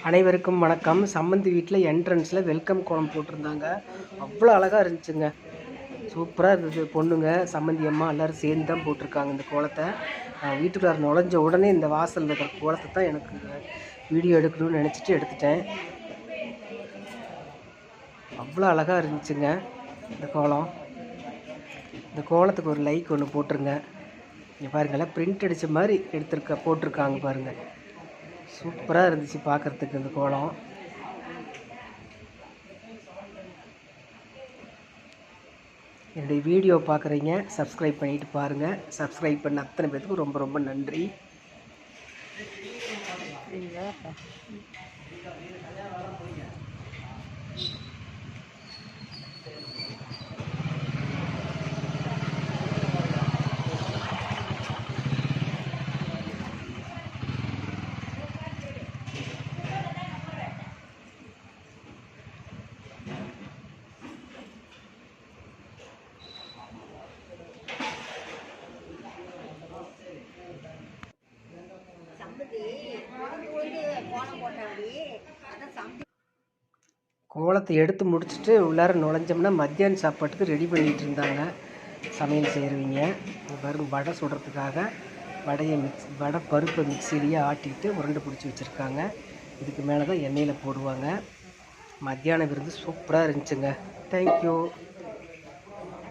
அனைவருக்கும் வணக்கம். சம்மந்தி வீட்டில் என்ட்ரன்ஸில் வெல்கம் கோலம் போட்டிருந்தாங்க. அவ்வளோ அழகாக இருந்துச்சுங்க. சூப்பராக இருந்தது. பொண்ணுங்க, சம்மந்தி அம்மா எல்லோரும் சேர்ந்து தான் போட்டிருக்காங்க இந்த கோலத்தை. வீட்டுக்குள்ளார நுழைஞ்ச உடனே இந்த வாசலில் இருக்கிற கோலத்தை தான் எனக்கு வீடியோ எடுக்கணும்னு நினச்சிட்டு எடுத்துட்டேன். அவ்வளோ அழகாக இருந்துச்சுங்க இந்த கோலம். இந்த கோலத்துக்கு ஒரு லைக் ஒன்று போட்டுருங்க. இங்கே பாருங்களேன், பிரிண்ட் அடித்த மாதிரி போட்டிருக்காங்க பாருங்கள். சூப்பராக இருந்துச்சு பார்க்குறதுக்கு இந்த கோலம். என்னுடைய வீடியோ பார்க்குறீங்க, சப்ஸ்கிரைப் பண்ணிவிட்டு பாருங்கள். சப்ஸ்கிரைப் பண்ண அத்தனை பேத்துக்கும் ரொம்ப ரொம்ப நன்றி. கோலத்தை எடுத்து முடிச்சுட்டு உள்ளார நுழைஞ்சோம்னா மத்தியான சாப்பாட்டுக்கு ரெடி பண்ணிகிட்டு இருந்தாங்க சமையல் செய்கிறவங்க. பாருங்க, வடை சுடுறதுக்காக வடை பருப்பை மிக்சிலேயே ஆட்டிட்டு உருண்டை பிடிச்சி வச்சுருக்காங்க. இதுக்கு மேலே தான் எண்ணெயில் போடுவாங்க. மத்தியான விருந்து சூப்பராக இருந்துச்சுங்க. தேங்க்யூ.